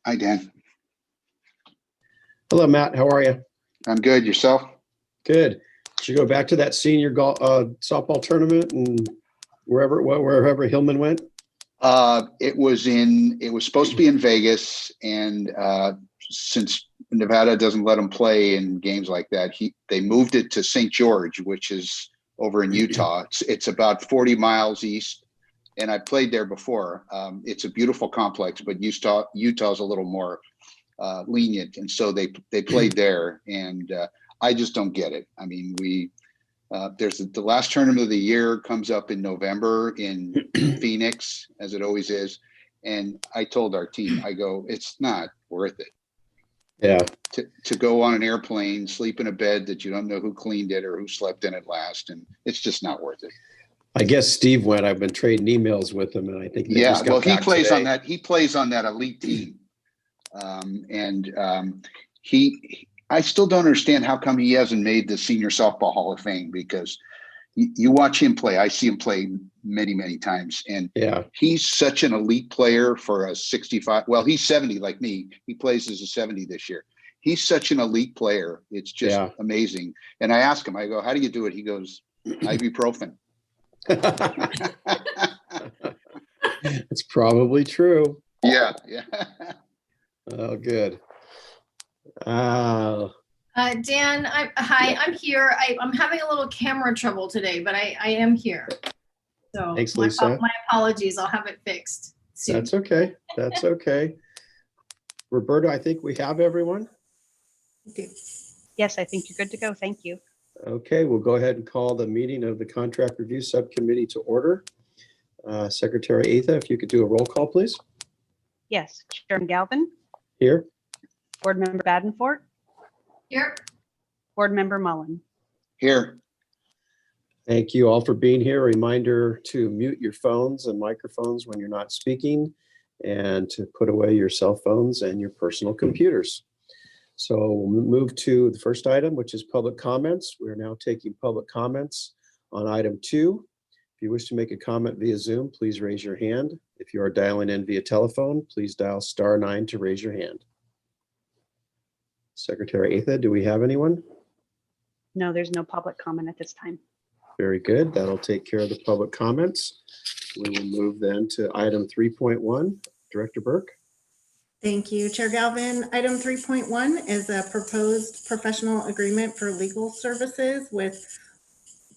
Hi, Dan. Hello, Matt. How are you? I'm good. Yourself? Good. Did you go back to that senior golf softball tournament and wherever Hillman went? It was supposed to be in Vegas, and since Nevada doesn't let them play in games like that, they moved it to St. George, which is over in Utah. It's about 40 miles east, and I played there before. It's a beautiful complex, but Utah's a little more lenient, and so they played there, and I just don't get it. I mean, there's the last tournament of the year comes up in November in Phoenix, as it always is, and I told our team, I go, it's not worth it. Yeah. To go on an airplane, sleep in a bed that you don't know who cleaned it or who slept in it last, and it's just not worth it. I guess Steve went. I've been trading emails with him, and I think he plays today. on that. He plays on that elite team, I still don't understand how come he hasn't made the Senior Softball Hall of Fame, because you watch him play. I see him play many, many times, and he's such an elite player for a 65. Well, he's 70 like me. He plays as a 70 this year. He's such an elite player. It's just amazing. And I ask him, I go, how do you do it? He goes, ibuprofen. It's probably true. Yeah. Oh, good. Dan, hi, I'm here. I'm having a little camera trouble today, but I am here. So thanks, Lisa. My apologies. I'll have it fixed soon. That's okay. That's okay. Roberta, I think we have everyone. Yes, I think you're good to go. Thank you. Okay, we'll go ahead and call the meeting of the Contract Review Subcommittee to order. Secretary Atha, if you could do a roll call, please. Yes, Chairman Galvin. Here. Board Member Badenfort. Here. Board Member Mullen. Here. Thank you all for being here. A reminder to mute your phones and microphones when you're not speaking, and to put away your cell phones and your personal computers. So we'll move to the first item, which is public comments. We're now taking public comments on item 2. If you wish to make a comment via Zoom, please raise your hand. If you are dialing in via telephone, please dial *9 to raise your hand. Secretary Atha, do we have anyone? No, there's no public comment at this time. Very good. That'll take care of the public comments. We will move then to item 3.1. Director Burke. Thank you, Chair Galvin. Item 3.1 is a proposed professional agreement for legal services with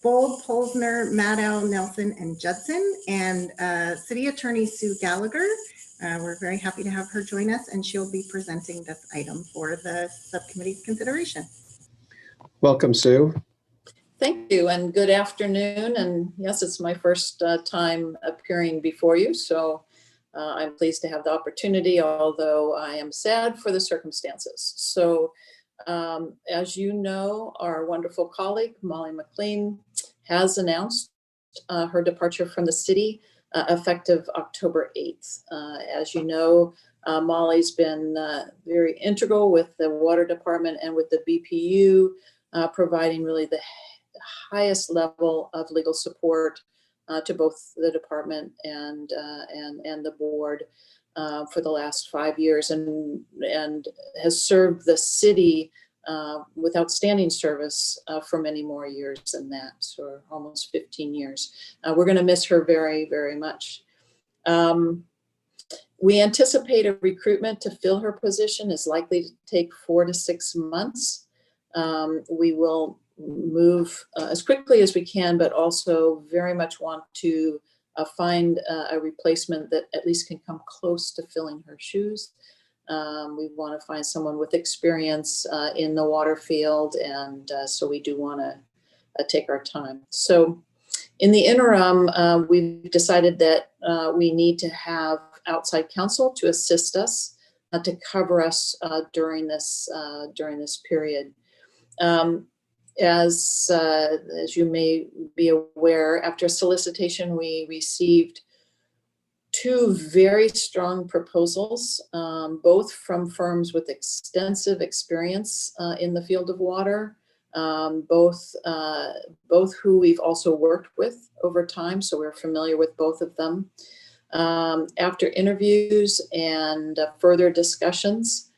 Bold, Polsner, Maddow, Nelson, and Judson, and City Attorney Sue Gallagher. We're very happy to have her join us, and she'll be presenting this item for the subcommittee's consideration. Welcome, Sue. Thank you, and good afternoon. And yes, it's my first time appearing before you, so I'm pleased to have the opportunity, although I am sad for the circumstances. So as you know, our wonderful colleague, Molly McLean, has announced her departure from the city effective October 8th. As you know, Molly's been very integral with the water department and with the BPU, providing really the highest level of legal support to both the department and the board for the last 5 years, and has served the city with outstanding service for many more years than that, so almost 15 years. We're going to miss her very, very much. We anticipate a recruitment to fill her position is likely to take 4 to 6 months. We will move as quickly as we can, but also very much want to find a replacement that at least can come close to filling her shoes. We want to find someone with experience in the water field, and so we do want to take our time. So in the interim, we've decided that we need to have outside counsel to assist us, to cover us during this period. As you may be aware, after solicitation, we received 2 very strong proposals, both from firms with extensive experience in the field of water, both who we've also worked with over time, so we're familiar with both of them. After interviews and further discussions,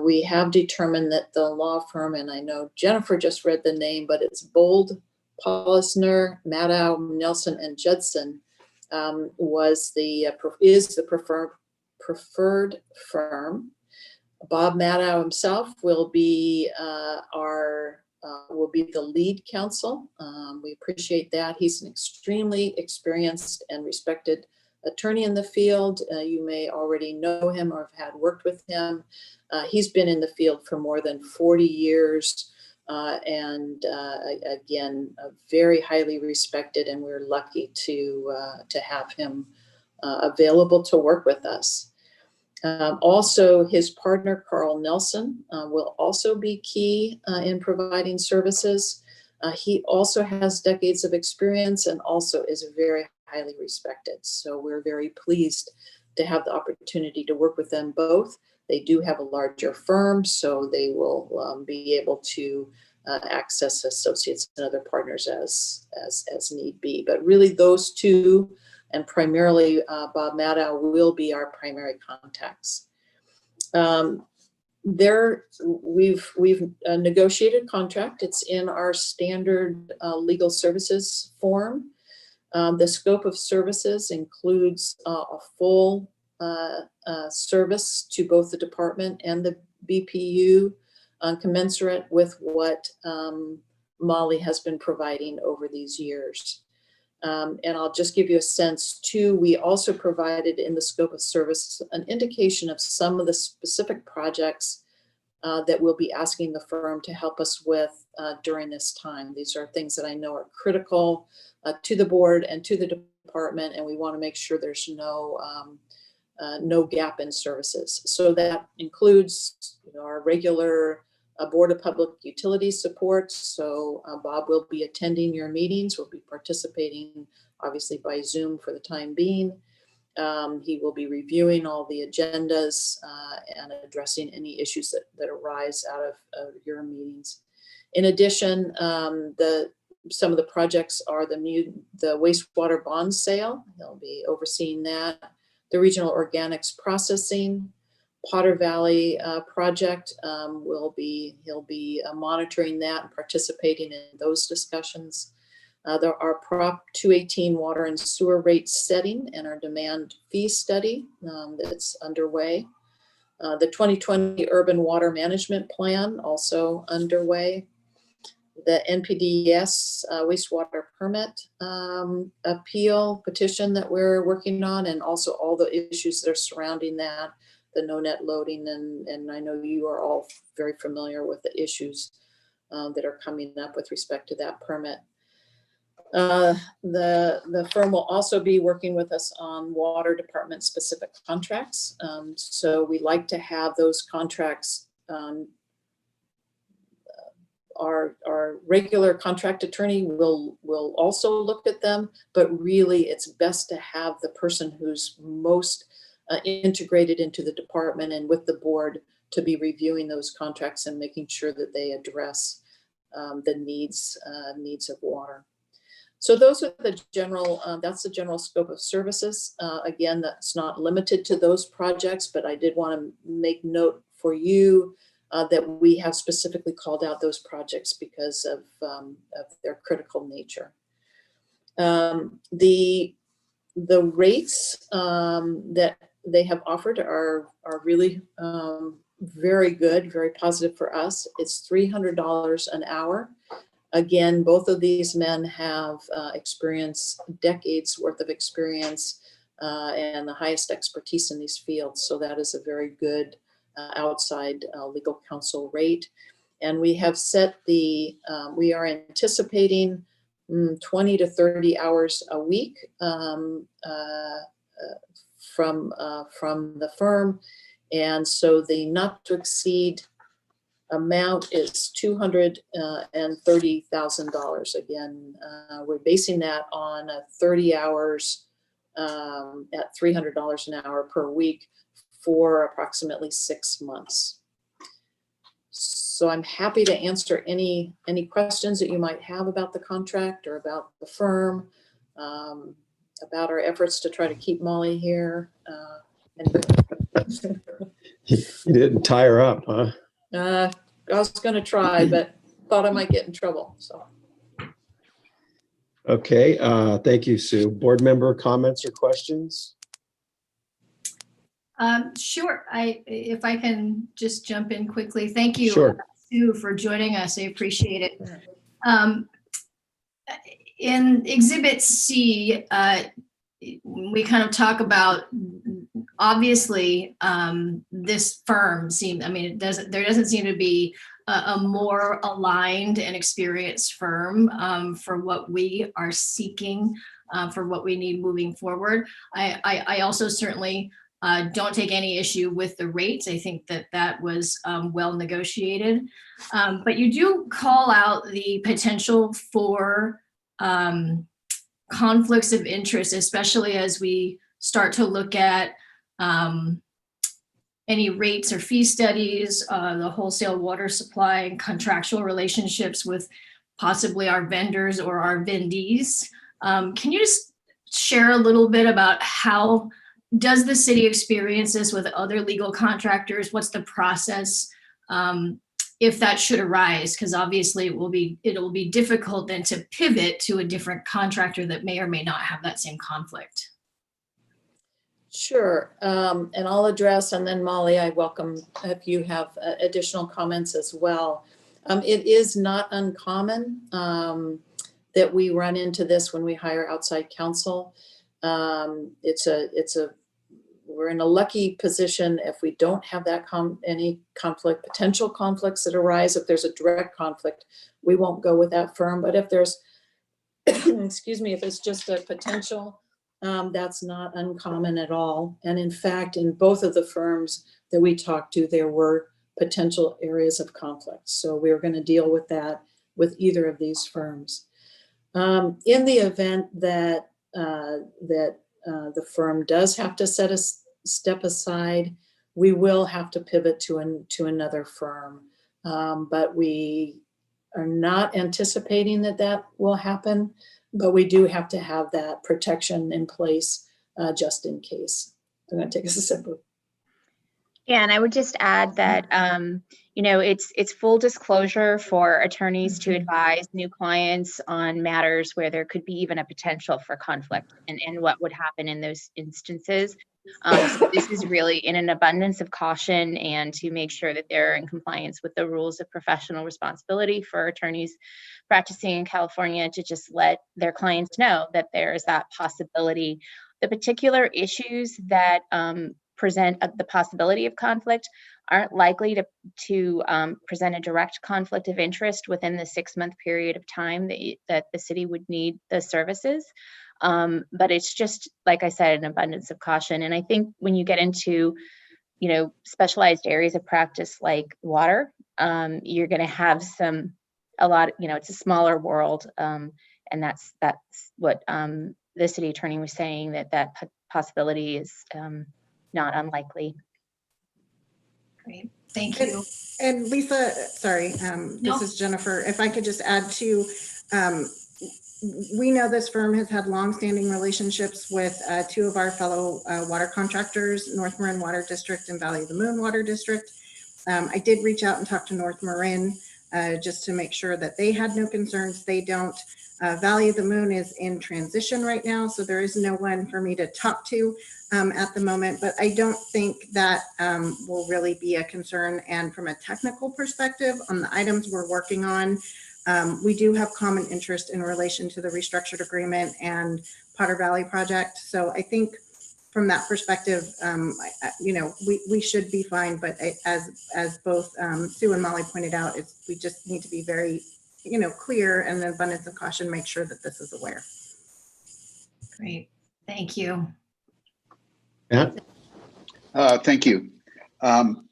we have determined that the law firm, and I know Jennifer just read the name, but it's Bold, Pollisner, Maddow, Nelson, and Judson, is the preferred firm. Bob Maddow himself will be will be the lead counsel. We appreciate that. He's an extremely experienced and respected attorney in the field. You may already know him or have had worked with him. He's been in the field for more than 40 years. And again, very highly respected, and we're lucky to have him available to work with us. Also, his partner, Carl Nelson, will also be key in providing services. He also has decades of experience and also is very highly respected. So we're very pleased to have the opportunity to work with them both. They do have a larger firm, so they will be able to access associates and other partners as need be. But really those two, and primarily Bob Maddow, will be our primary contacts. We've negotiated a contract. It's in our standard legal services form. The scope of services includes a full service to both the department and the BPU, commensurate with what Molly has been providing over these years. And I'll just give you a sense too, we also provided in the scope of service an indication of some of the specific projects that we'll be asking the firm to help us with during this time. These are things that I know are critical to the board and to the department, and we want to make sure there's no gap in services. So that includes our regular Board of Public Utilities support. So Bob will be attending your meetings, will be participating obviously by Zoom for the time being. He will be reviewing all the agendas and addressing any issues that arise out of your meetings. In addition, some of the projects are the wastewater bond sale. He'll be overseeing that. The regional organics processing, Potter Valley project, he'll be monitoring that and participating in those discussions. There are Prop 218 water and sewer rate setting and our demand fee study that's underway. The 2020 urban water management plan also underway. The NPDES wastewater permit appeal petition that we're working on, and also all the issues that are surrounding that, the no net loading, and I know you are all very familiar with the issues that are coming up with respect to that permit. The firm will also be working with us on water department specific contracts. So we like to have those contracts. Our regular contract attorney will also look at them, but really it's best to have the person who's most integrated into the department and with the board to be reviewing those contracts and making sure that they address the needs of water. So those are the general, that's the general scope of services. Again, that's not limited to those projects, but I did want to make note for you that we have specifically called out those projects because of their critical nature. The rates that they have offered are really very good, very positive for us. It's $300 an hour. Again, both of these men have experience, decades worth of experience, and the highest expertise in these fields. So that is a very good outside legal counsel rate. And we have set we are anticipating 20 to 30 hours a week from the firm. And so the not to exceed amount is $230,000. Again, we're basing that on 30 hours at $300 an hour per week for approximately 6 months. So I'm happy to answer any questions that you might have about the contract or about the firm. about our efforts to try to keep Molly here. And You didn't tie her up, huh? I was going to try, but thought I might get in trouble. So, Okay, thank you, Sue. Board member comments or questions? Sure. If I can just jump in quickly. Thank you, Sure. Sue, for joining us. I appreciate it. In Exhibit C, we kind of talk about, obviously, this firm there doesn't seem to be a more aligned and experienced firm for what we are seeking, for what we need moving forward. I also certainly don't take any issue with the rates. I think that was well negotiated. But you do call out the potential for conflicts of interest, especially as we start to look at any rates or fee studies, the wholesale water supply and contractual relationships with possibly our vendors or our vendees. Can you just share a little bit about how does the city experience this with other legal contractors? What's the process if that should arise? Because obviously it will be difficult then to pivot to a different contractor that may or may not have that same conflict. sure. And I'll address, and then Molly, I welcome if you have additional comments as well. It is not uncommon that we run into this when we hire outside counsel. We're in a lucky position if we don't have that any conflict, potential conflicts that arise. If there's a direct conflict, we won't go with that firm. But if there's, excuse me, if it's just a potential, that's not uncommon at all. And in fact, in both of the firms that we talked to, there were potential areas of conflict. So we're going to deal with that with either of these firms. In the event that the firm does have to set a step aside, we will have to pivot to another firm. But we are not anticipating that will happen, but we do have to have that protection in place just in case. I'm going to take a sip of. Yeah, and I would just add that, it's full disclosure for attorneys to advise new clients on matters where there could be even a potential for conflict and what would happen in those instances. So this is really in an abundance of caution and to make sure that they're in compliance with the rules of professional responsibility for attorneys practicing in California, to just let their clients know that there is that possibility. The particular issues that present the possibility of conflict aren't likely to present a direct conflict of interest within the 6-month period of time that the city would need the services. But it's just, like I said, an abundance of caution. And I think when you get into, specialized areas of practice like water, you're going to have it's a smaller world. And that's what the city attorney was saying, that possibility is not unlikely. Great, thank you. And Lisa, sorry, this is Jennifer. If I could just add to, we know this firm has had longstanding relationships with 2 of our fellow water contractors, North Marin Water District and Valley of the Moon Water District. I did reach out and talk to North Marin just to make sure that they had no concerns. They don't. Valley of the Moon is in transition right now, so there is no one for me to talk to at the moment, but I don't think that will really be a concern. And from a technical perspective on the items we're working on, we do have common interest in relation to the restructured agreement and Potter Valley project. So I think from that perspective, we should be fine. But as both Sue and Molly pointed out, we just need to be very clear and an abundance of caution, make sure that this is aware. Great, thank you. Matt? Thank you.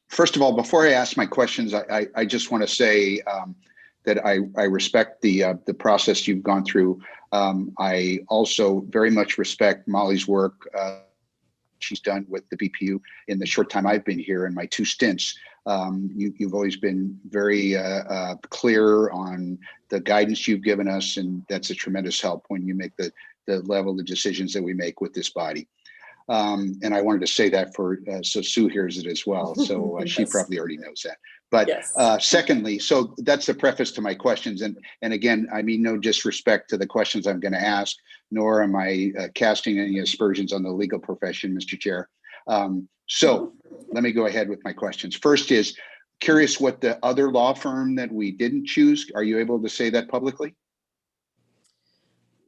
First of all, before I ask my questions, I just want to say that I respect the process you've gone through. I also very much respect Molly's work she's done with the BPU in the short time I've been here in my 2 stints. You've always been very clear on the guidance you've given us, and that's a tremendous help when you make the level of decisions that we make with this body. And I wanted to say that so Sue hears it as well. So she Yes. probably already knows that. But Yes. secondly, so that's the preface to my questions. And again, I mean no disrespect to the questions I'm going to ask, nor am I casting any aspersions on the legal profession, Mr. Chair. So let me go ahead with my questions. First is, curious what the other law firm that we didn't choose, are you able to say that publicly?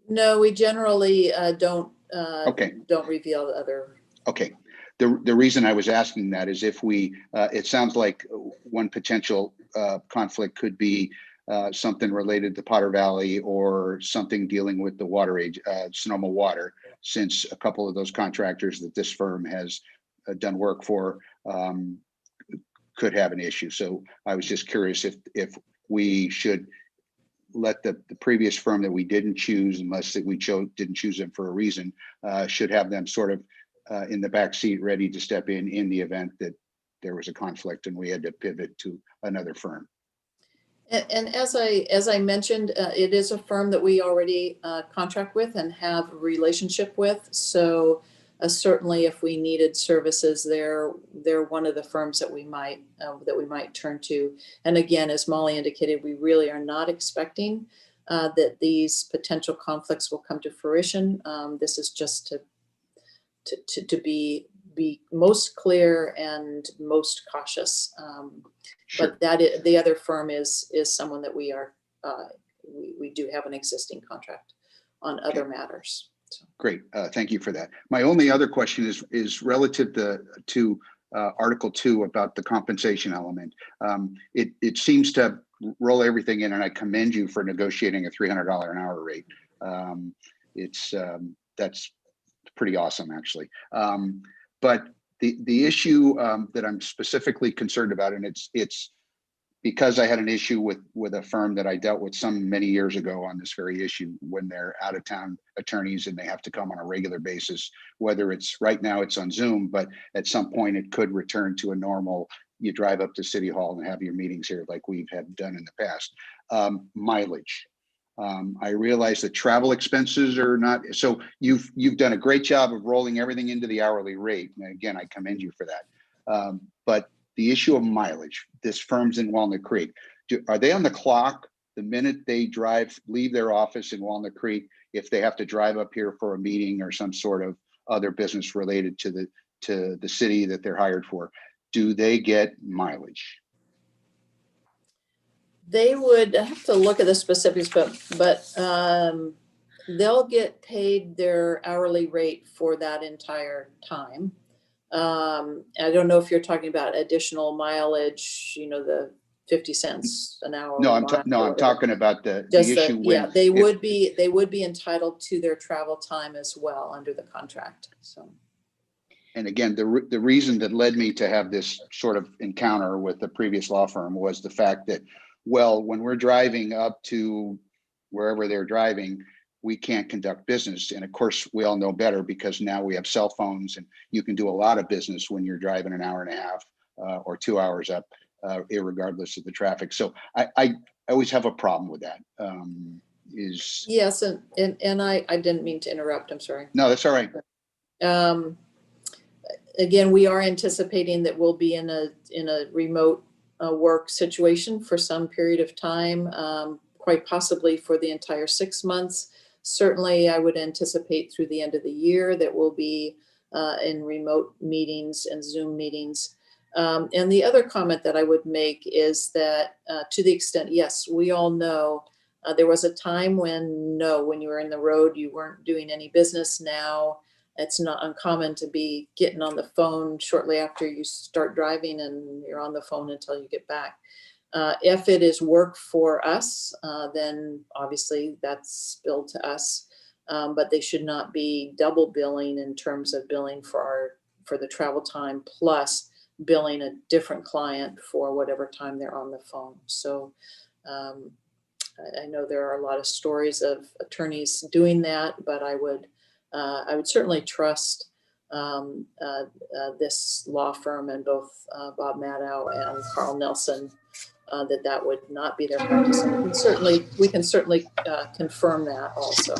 No, we generally don't Okay. don't reveal the other. Okay. The reason I was asking that is if we, it sounds like one potential conflict could be something related to Potter Valley or something dealing with the water age, Sonoma Water, since a couple of those contractors that this firm has done work for could have an issue. So I was just curious if we should let the previous firm that we didn't choose, unless that we didn't choose them for a reason, should have them sort of in the back seat, ready to step in the event that there was a conflict and we had to pivot to another firm. And as I mentioned, it is a firm that we already contract with and have a relationship with. So certainly, if we needed services, they're one of the firms that we might turn to. And again, as Molly indicated, we really are not expecting that these potential conflicts will come to fruition. This is just to be most clear and most cautious. Sure. But the other firm is someone that we do have an existing contract on other matters. So. Great, thank you for that. My only other question is relative to Article 2 about the compensation element. It seems to roll everything in, and I commend you for negotiating a $300 an hour rate. That's pretty awesome, actually. But the issue that I'm specifically concerned about, and it's because I had an issue with a firm that I dealt with many years ago on this very issue, when they're out of town attorneys and they have to come on a regular basis, whether it's right now it's on Zoom, but at some point it could return to a normal, you drive up to City Hall and have your meetings here like we've had done in the past. Mileage. I realize that travel expenses are not, so you've done a great job of rolling everything into the hourly rate. And again, I commend you for that. But the issue of mileage, this firm's in Walnut Creek. Are they on the clock the minute they leave their office in Walnut Creek, if they have to drive up here for a meeting or some sort of other business related to the city that they're hired for? Do they get mileage? They would have to look at the specifics, but they'll get paid their hourly rate for that entire time. I don't know if you're talking about additional mileage, the 50 cents an hour. No, I'm talking about the issue when they would be entitled to their travel time as well under the contract. So. And again, the reason that led me to have this sort of encounter with the previous law firm was the fact that, well, when we're driving up to wherever they're driving, we can't conduct business. And of course, we all know better because now we have cell phones and you can do a lot of business when you're driving an hour and a half or 2 hours up, irregardless of the traffic. So I always have a problem with that. Yes, and I didn't mean to interrupt. I'm sorry. No, that's all right. Again, we are anticipating that we'll be in a remote work situation for some period of time, quite possibly for the entire 6 months. Certainly, I would anticipate through the end of the year that we'll be in remote meetings and Zoom meetings. And the other comment that I would make is that to the extent, yes, we all know there was a time when you were in the road, you weren't doing any business. Now it's not uncommon to be getting on the phone shortly after you start driving, and you're on the phone until you get back. If it is work for us, then obviously that's billed to us, but they should not be double billing in terms of billing for the travel time plus billing a different client for whatever time they're on the phone. So I know there are a lot of stories of attorneys doing that, but I would certainly trust this law firm and both Bob Maddow and Carl Nelson, that would not be their practice. And we can certainly confirm that also.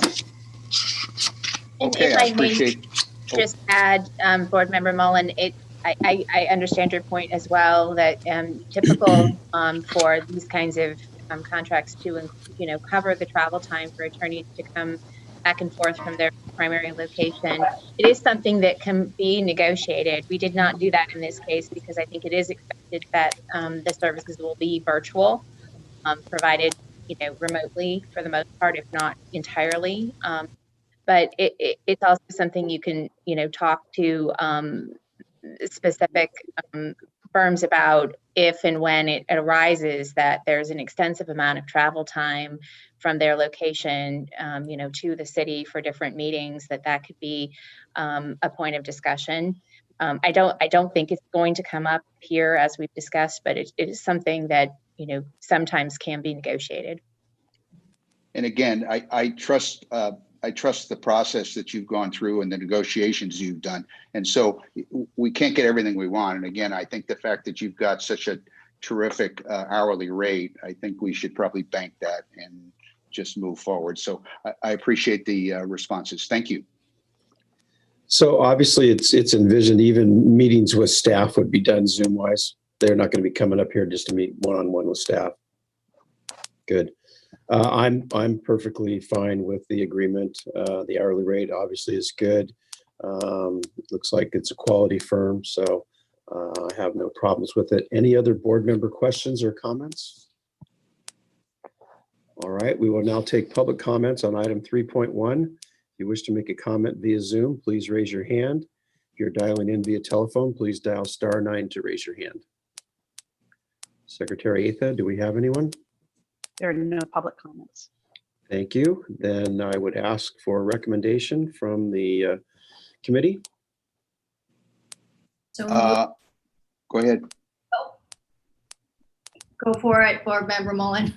And Okay, if I I may appreciate. just add, Board Member Mullen, I understand your point as well, that typical for these kinds of contracts to, cover the travel time for attorneys to come back and forth from their primary location. It is something that can be negotiated. We did not do that in this case because I think it is expected that the services will be virtual, provided, remotely for the most part, if not entirely. But it's also something you can, talk to specific firms about if and when it arises that there's an extensive amount of travel time from their location, to the city for different meetings, that could be a point of discussion. I don't think it's going to come up here as we've discussed, but it is something that, sometimes can be negotiated. And again, I trust the process that you've gone through and the negotiations you've done. And so we can't get everything we want. And again, I think the fact that you've got such a terrific hourly rate, I think we should probably bank that and just move forward. So I appreciate the responses. Thank you. So obviously it's envisioned even meetings with staff would be done Zoom wise. They're not going to be coming up here just to meet one-on-one with staff. Good. I'm perfectly fine with the agreement. The hourly rate obviously is good. Looks like it's a quality firm, so I have no problems with it. Any other board member questions or comments? All right, we will now take public comments on item 3.1. If you wish to make a comment via Zoom, please raise your hand. If you're dialing in via telephone, please dial *9 to raise your hand. Secretary Atha, do we have anyone? There are no public comments. Thank you. Then I would ask for a recommendation from the committee. So Go ahead. go for it, Board Member Mullen.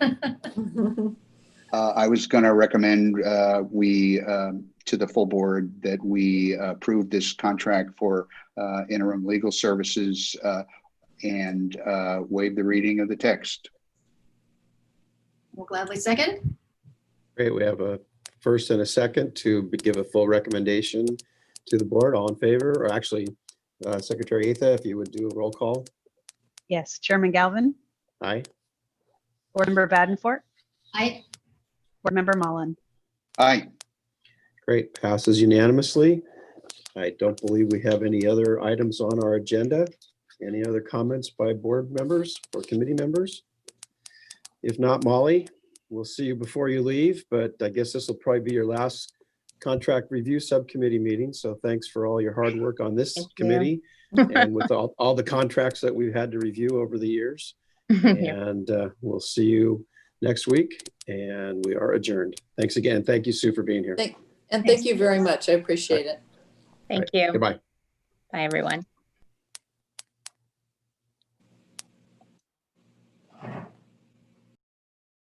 I was going to recommend we to the full board that we approve this contract for interim legal services and waive the reading of the text. We'll gladly second. Great. We have a first and a second to give a full recommendation to the board. All in favor? Or actually, Secretary Atha, if you would do a roll call. Yes, Chairman Galvin, Aye. Board Member Badenfort, I Board Member Mullen. Aye. Great. Passes unanimously. I don't believe we have any other items on our agenda. Any other comments by board members or committee members? If not, Molly, we'll see you before you leave, but I guess this will probably be your last contract review subcommittee meeting. So thanks for all your hard work on this committee and with all the contracts that we've had to review over the years. And we'll see you next week, and we are adjourned. Thanks again. Thank you, Sue, for being here. And thank you very much. I appreciate it. Thank you. Goodbye. Bye, everyone.